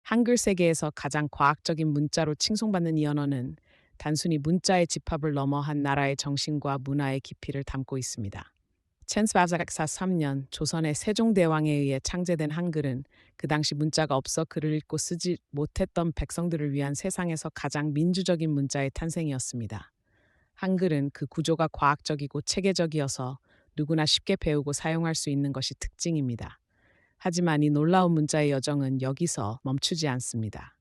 한글 세계에서 가장 과학적인 문자로 칭송받는 이 언어는 단순히 문자의 집합을 넘어 한 나라의 정신과 문화의 깊이를 담고 있습니다. 1443년 조선의 세종대왕에 의해 창제된 한글은 그 당시 문자가 없어 글을 읽고 쓰지 못했던 백성들을 위한 세상에서 가장 민주적인 문자의 탄생이었습니다. 한글은 그 구조가 과학적이고 체계적이어서 누구나 쉽게 배우고 사용할 수 있는 것이 특징입니다. 하지만 이 놀라운 문자의 여정은 여기서 멈추지 않습니다.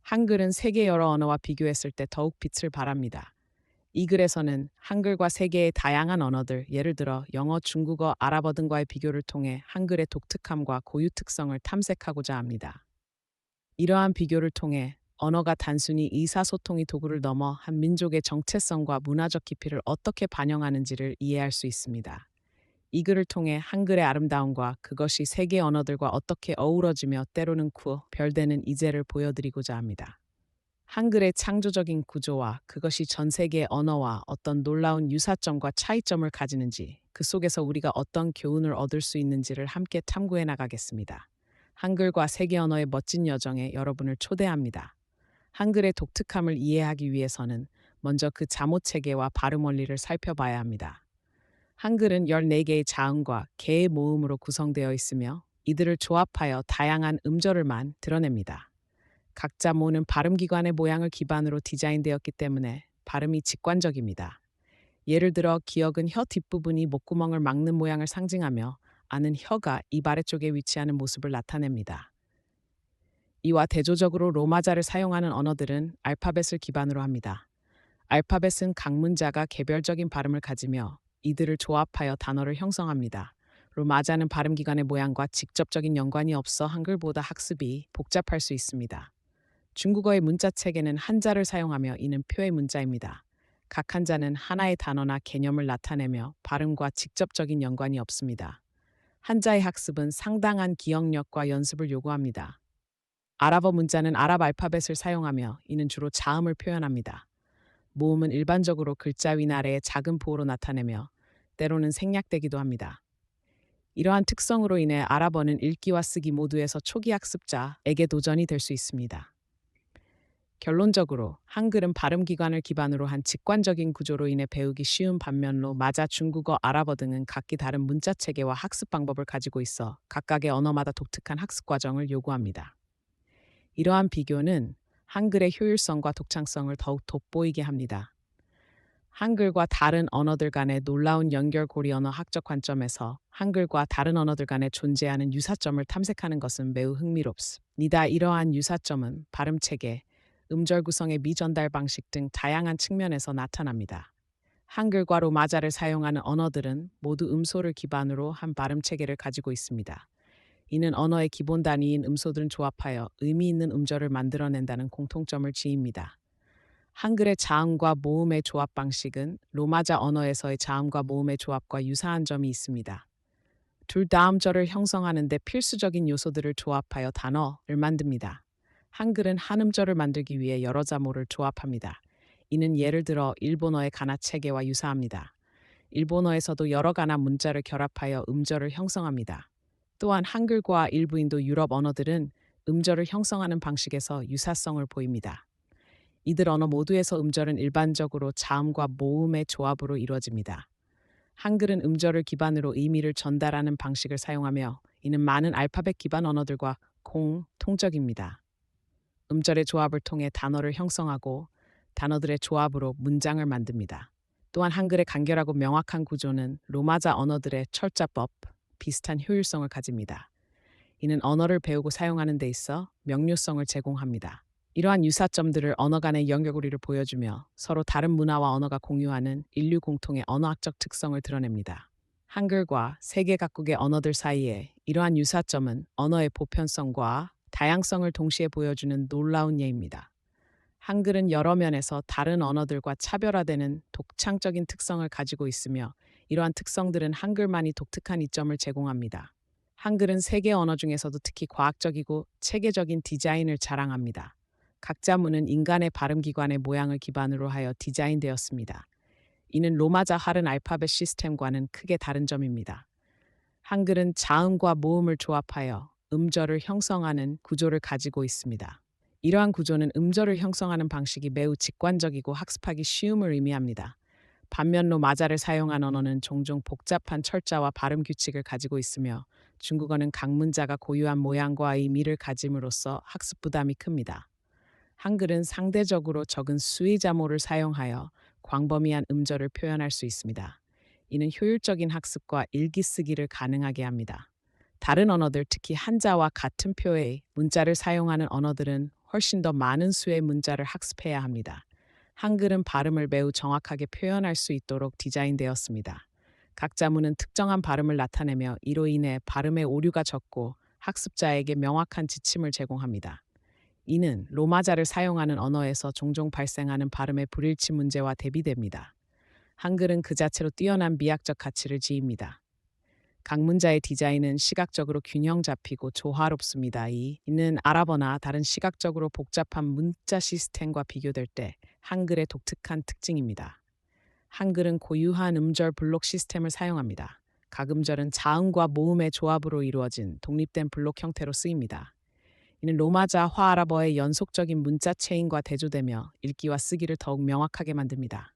한글은 세계 여러 언어와 비교했을 때 더욱 빛을 발합니다. 이 글에서는 한글과 세계의 다양한 언어들, 예를 들어 영어, 중국어, 아랍어 등과의 비교를 통해 한글의 독특함과 고유 특성을 탐색하고자 합니다. 이러한 비교를 통해 언어가 단순히 의사소통의 도구를 넘어 한 민족의 정체성과 문화적 깊이를 어떻게 반영하는지를 이해할 수 있습니다. 이 글을 통해 한글의 아름다움과 그것이 세계 언어들과 어떻게 어우러지며 때로는 구별되는 이제를 보여드리고자 합니다. 한글의 창조적인 구조와 그것이 전 세계의 언어와 어떤 놀라운 유사점과 차이점을 가지는지, 그 속에서 우리가 어떤 교훈을 얻을 수 있는지를 함께 탐구해 나가겠습니다. 한글과 세계 언어의 멋진 여정에 여러분을 초대합니다. 한글의 독특함을 이해하기 위해서는 먼저 그 자모 체계와 발음 원리를 살펴봐야 합니다. 한글은 14개의 자음과 개의 모음으로 구성되어 있으며 이들을 조합하여 다양한 음절을 드러냅니다. 각 자모는 발음기관의 모양을 기반으로 디자인되었기 때문에 발음이 직관적입니다. 예를 들어 기역은 혀 뒷부분이 목구멍을 막는 모양을 상징하며 아는 혀가 입 아래쪽에 위치하는 모습을 나타냅니다. 이와 대조적으로 로마자를 사용하는 언어들은 알파벳을 기반으로 합니다. 알파벳은 각 문자가 개별적인 발음을 가지며 이들을 조합하여 단어를 형성합니다. 로마자는 발음기관의 모양과 직접적인 연관이 없어 한글보다 학습이 복잡할 수 있습니다. 중국어의 문자 체계는 한자를 사용하며 이는 표의 문자입니다. 각 한자는 하나의 단어나 개념을 나타내며 발음과 직접적인 연관이 없습니다. 한자의 학습은 상당한 기억력과 연습을 요구합니다. 아랍어 문자는 아랍 알파벳을 사용하며 이는 주로 자음을 표현합니다. 모음은 일반적으로 글자 위아래의 작은 부호로 나타내며 때로는 생략되기도 합니다. 이러한 특성으로 인해 아랍어는 읽기와 쓰기 모두에서 초기 학습자에게 도전이 될 수 있습니다. 결론적으로 한글은 발음기관을 기반으로 한 직관적인 구조로 인해 배우기 쉬운 반면 로마자, 중국어, 아랍어 등은 각기 다른 문자 체계와 학습 방법을 가지고 있어 각각의 언어마다 독특한 학습 과정을 요구합니다. 이러한 비교는 한글의 효율성과 독창성을 더욱 돋보이게 합니다. 한글과 다른 언어들 간의 놀라운 연결고리 언어학적 관점에서 한글과 다른 언어들 간에 존재하는 유사점을 탐색하는 것은 매우 흥미롭습니다. 이러한 유사점은 발음 체계, 음절 구성의 미전달 방식 등 다양한 측면에서 나타납니다. 한글과 로마자를 사용하는 언어들은 모두 음소를 기반으로 한 발음 체계를 가지고 있습니다. 이는 언어의 기본 단위인 음소들을 조합하여 의미 있는 음절을 만들어낸다는 공통점을 지닙니다. 한글의 자음과 모음의 조합 방식은 로마자 언어에서의 자음과 모음의 조합과 유사한 점이 있습니다. 둘 다음절을 형성하는 데 필수적인 요소들을 조합하여 단어를 만듭니다. 한글은 한 음절을 만들기 위해 여러 자모를 조합합니다. 이는 예를 들어 일본어의 가나 체계와 유사합니다. 일본어에서도 여러 가나 문자를 결합하여 음절을 형성합니다. 또한 한글과 일부 인도 유럽 언어들은 음절을 형성하는 방식에서 유사성을 보입니다. 이들 언어 모두에서 음절은 일반적으로 자음과 모음의 조합으로 이루어집니다. 한글은 음절을 기반으로 의미를 전달하는 방식을 사용하며 이는 많은 알파벳 기반 언어들과 공통적입니다. 음절의 조합을 통해 단어를 형성하고 단어들의 조합으로 문장을 만듭니다. 또한 한글의 간결하고 명확한 구조는 로마자 언어들의 철자법 비슷한 효율성을 가집니다. 이는 언어를 배우고 사용하는 데 있어 명료성을 제공합니다. 이러한 유사점들을 언어 간의 연결고리를 보여주며 서로 다른 문화와 언어가 공유하는 인류 공통의 언어학적 특성을 드러냅니다. 한글과 세계 각국의 언어들 사이에 이러한 유사점은 언어의 보편성과 다양성을 동시에 보여주는 놀라운 예입니다. 한글은 여러 면에서 다른 언어들과 차별화되는 독창적인 특성을 가지고 있으며 이러한 특성들은 한글만이 독특한 이점을 제공합니다. 한글은 세계 언어 중에서도 특히 과학적이고 체계적인 디자인을 자랑합니다. 각 자문은 인간의 발음기관의 모양을 기반으로 하여 디자인되었습니다. 이는 로마자 할은 알파벳 시스템과는 크게 다른 점입니다. 한글은 자음과 모음을 조합하여 음절을 형성하는 구조를 가지고 있습니다. 이러한 구조는 음절을 형성하는 방식이 매우 직관적이고 학습하기 쉬움을 의미합니다. 반면 로마자를 사용한 언어는 종종 복잡한 철자와 발음 규칙을 가지고 있으며 중국어는 각 문자가 고유한 모양과 의미를 가짐으로써 학습 부담이 큽니다. 한글은 상대적으로 적은 수의자모를 사용하여 광범위한 음절을 표현할 수 있습니다. 이는 효율적인 학습과 일기 쓰기를 가능하게 합니다. 다른 언어들, 특히 한자와 같은 표의 문자를 사용하는 언어들은 훨씬 더 많은 수의 문자를 학습해야 합니다. 한글은 발음을 매우 정확하게 표현할 수 있도록 디자인되었습니다. 각 자문은 특정한 발음을 나타내며 이로 인해 발음의 오류가 적고 학습자에게 명확한 지침을 제공합니다. 이는 로마자를 사용하는 언어에서 종종 발생하는 발음의 불일치 문제와 대비됩니다. 한글은 그 자체로 뛰어난 미학적 가치를 지닙니다. 각 문자의 디자인은 시각적으로 균형 잡히고 조화롭습니다. 이는 아랍어나 다른 시각적으로 복잡한 문자 시스템과 비교될 때 한글의 독특한 특징입니다. 한글은 고유한 음절 블록 시스템을 사용합니다. 각 음절은 자음과 모음의 조합으로 이루어진 독립된 블록 형태로 쓰입니다. 이는 로마자, 화아랍어의 연속적인 문자 체인과 대조되며 읽기와 쓰기를 더욱 명확하게 만듭니다.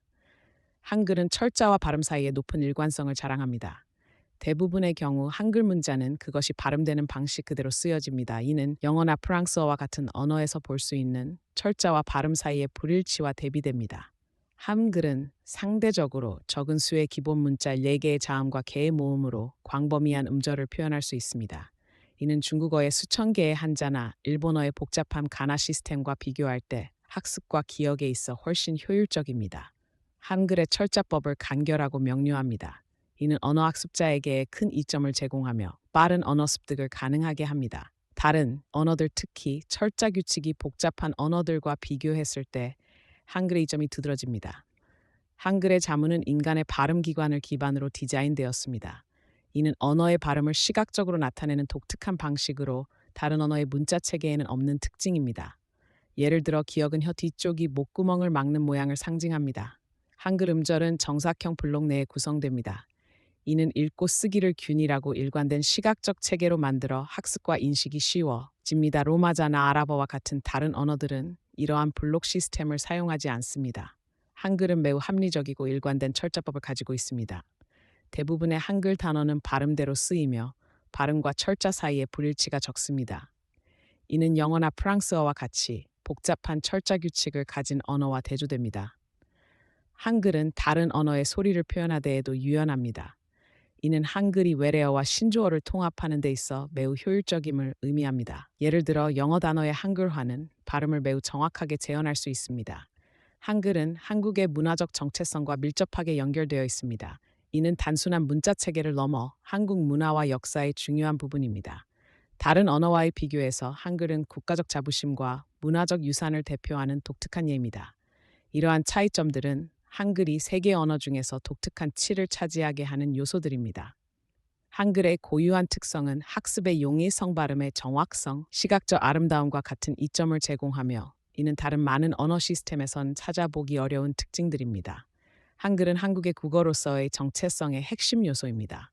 한글은 철자와 발음 사이에 높은 일관성을 자랑합니다. 대부분의 경우 한글 문자는 그것이 발음되는 방식 그대로 쓰여집니다. 이는 영어나 프랑스어와 같은 언어에서 볼 수 있는 철자와 발음 사이의 불일치와 대비됩니다. 한글은 상대적으로 적은 수의 기본 문자 4개의 자음과 개의 모음으로 광범위한 음절을 표현할 수 있습니다. 이는 중국어의 수천 개의 한자나 일본어의 복잡한 가나 시스템과 비교할 때 학습과 기억에 있어 훨씬 효율적입니다. 한글의 철자법을 간결하고 명료합니다. 이는 언어학습자에게 큰 이점을 제공하며 빠른 언어 습득을 가능하게 합니다. 다른 언어들, 특히 철자 규칙이 복잡한 언어들과 비교했을 때 한글의 이점이 두드러집니다. 한글의 자문은 인간의 발음 기관을 기반으로 디자인되었습니다. 이는 언어의 발음을 시각적으로 나타내는 독특한 방식으로 다른 언어의 문자 체계에는 없는 특징입니다. 예를 들어 기역은 혀 뒤쪽이 목구멍을 막는 모양을 상징합니다. 한글 음절은 정사각형 블록 내에 구성됩니다. 이는 읽고 쓰기를 균일하고 일관된 시각적 체계로 만들어 학습과 인식이 쉬워집니다. 로마자나 아랍어와 같은 다른 언어들은 이러한 블록 시스템을 사용하지 않습니다. 한글은 매우 합리적이고 일관된 철자법을 가지고 있습니다. 대부분의 한글 단어는 발음대로 쓰이며 발음과 철자 사이에 불일치가 적습니다. 이는 영어나 프랑스어와 같이 복잡한 철자 규칙을 가진 언어와 대조됩니다. 한글은 다른 언어의 소리를 표현하데에도 유연합니다. 이는 한글이 외래어와 신조어를 통합하는 데 있어 매우 효율적임을 의미합니다. 예를 들어 영어 단어의 한글화는 발음을 매우 정확하게 재현할 수 있습니다. 한글은 한국의 문화적 정체성과 밀접하게 연결되어 있습니다. 이는 단순한 문자 체계를 넘어 한국 문화와 역사의 중요한 부분입니다. 다른 언어와의 비교에서 한글은 국가적 자부심과 문화적 유산을 대표하는 독특한 예입니다. 이러한 차이점들은 한글이 세계 언어 중에서 독특한 치를 차지하게 하는 요소들입니다. 한글의 고유한 특성은 학습의 용이성, 발음의 정확성, 시각적 아름다움과 같은 이점을 제공하며 이는 다른 많은 언어 시스템에선 찾아보기 어려운 특징들입니다. 한글은 한국의 국어로서의 정체성의 핵심 요소입니다.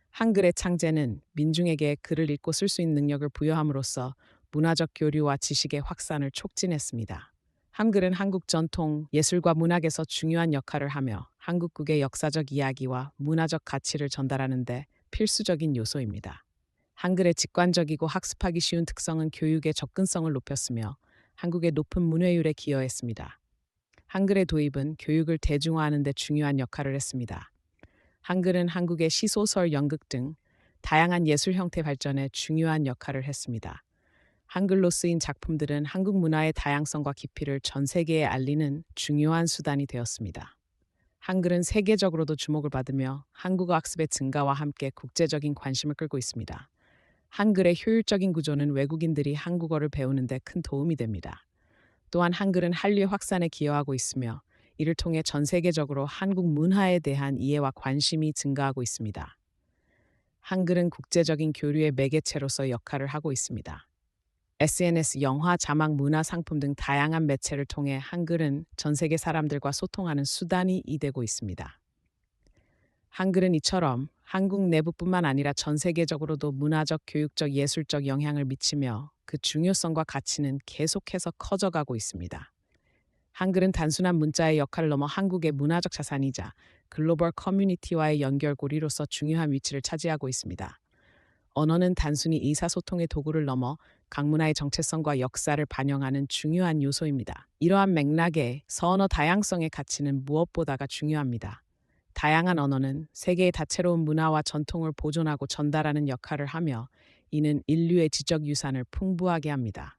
한글의 창제는 민중에게 글을 읽고 쓸 수 있는 능력을 부여함으로써 문화적 교류와 지식의 확산을 촉진했습니다. 한글은 한국 전통 예술과 문학에서 중요한 역할을 하며 한국국의 역사적 이야기와 문화적 가치를 전달하는 데 필수적인 요소입니다. 한글의 직관적이고 학습하기 쉬운 특성은 교육의 접근성을 높였으며 한국의 높은 문회율에 기여했습니다. 한글의 도입은 교육을 대중화하는 데 중요한 역할을 했습니다. 한글은 한국의 시소설, 연극 등 다양한 예술 형태 발전에 중요한 역할을 했습니다. 한글로 쓰인 작품들은 한국 문화의 다양성과 깊이를 전 세계에 알리는 중요한 수단이 되었습니다. 한글은 세계적으로도 주목을 받으며 한국어 학습의 증가와 함께 국제적인 관심을 끌고 있습니다. 한글의 효율적인 구조는 외국인들이 한국어를 배우는 데 큰 도움이 됩니다. 또한 한글은 한류의 확산에 기여하고 있으며 이를 통해 전 세계적으로 한국 문화에 대한 이해와 관심이 증가하고 있습니다. 한글은 국제적인 교류의 매개체로서 역할을 하고 있습니다. SNS, 영화, 자막, 문화, 상품 등 다양한 매체를 통해 한글은 전 세계 사람들과 소통하는 수단이 되고 있습니다. 한글은 이처럼 한국 내부뿐만 아니라 전 세계적으로도 문화적, 교육적, 예술적 영향을 미치며 그 중요성과 가치는 계속해서 커져가고 있습니다. 한글은 단순한 문자의 역할을 넘어 한국의 문화적 자산이자 글로벌 커뮤니티와의 연결고리로서 중요한 위치를 차지하고 있습니다. 언어는 단순히 의사소통의 도구를 넘어 각 문화의 정체성과 역사를 반영하는 중요한 요소입니다. 이러한 맥락에 서언어 다양성의 가치는 무엇보다가 중요합니다. 다양한 언어는 세계의 다채로운 문화와 전통을 보존하고 전달하는 역할을 하며 이는 인류의 지적 유산을 풍부하게 합니다.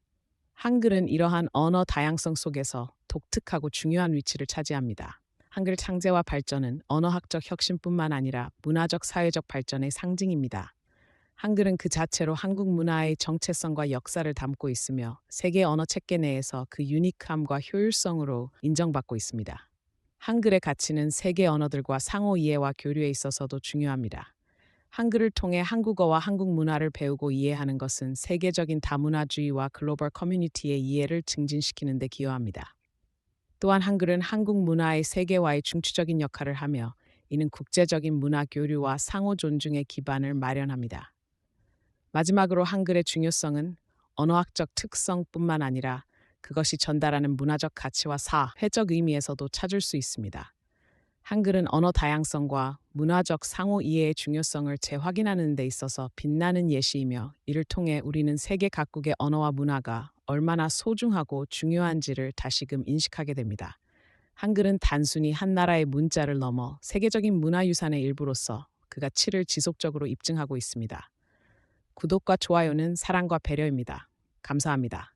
한글은 이러한 언어 다양성 속에서 독특하고 중요한 위치를 차지합니다. 한글 창제와 발전은 언어학적 혁신뿐만 아니라 문화적 사회적 발전의 상징입니다. 한글은 그 자체로 한국 문화의 정체성과 역사를 담고 있으며 세계 언어 체계 내에서 그 유니크함과 효율성으로 인정받고 있습니다. 한글의 가치는 세계 언어들과 상호 이해와 교류에 있어서도 중요합니다. 한글을 통해 한국어와 한국 문화를 배우고 이해하는 것은 세계적인 다문화주의와 글로벌 커뮤니티의 이해를 증진시키는 데 기여합니다. 또한 한글은 한국 문화의 세계화의 중추적인 역할을 하며 이는 국제적인 문화 교류와 상호 존중의 기반을 마련합니다. 마지막으로 한글의 중요성은 언어학적 특성뿐만 아니라 그것이 전달하는 문화적 가치와 사회적 의미에서도 찾을 수 있습니다. 한글은 언어 다양성과 문화적 상호 이해의 중요성을 재확인하는 데 있어서 빛나는 예시이며 이를 통해 우리는 세계 각국의 언어와 문화가 얼마나 소중하고 중요한지를 다시금 인식하게 됩니다. 한글은 단순히 한 나라의 문자를 넘어 세계적인 문화유산의 일부로서 그 가치를 지속적으로 입증하고 있습니다. 구독과 좋아요는 사랑과 배려입니다. 감사합니다.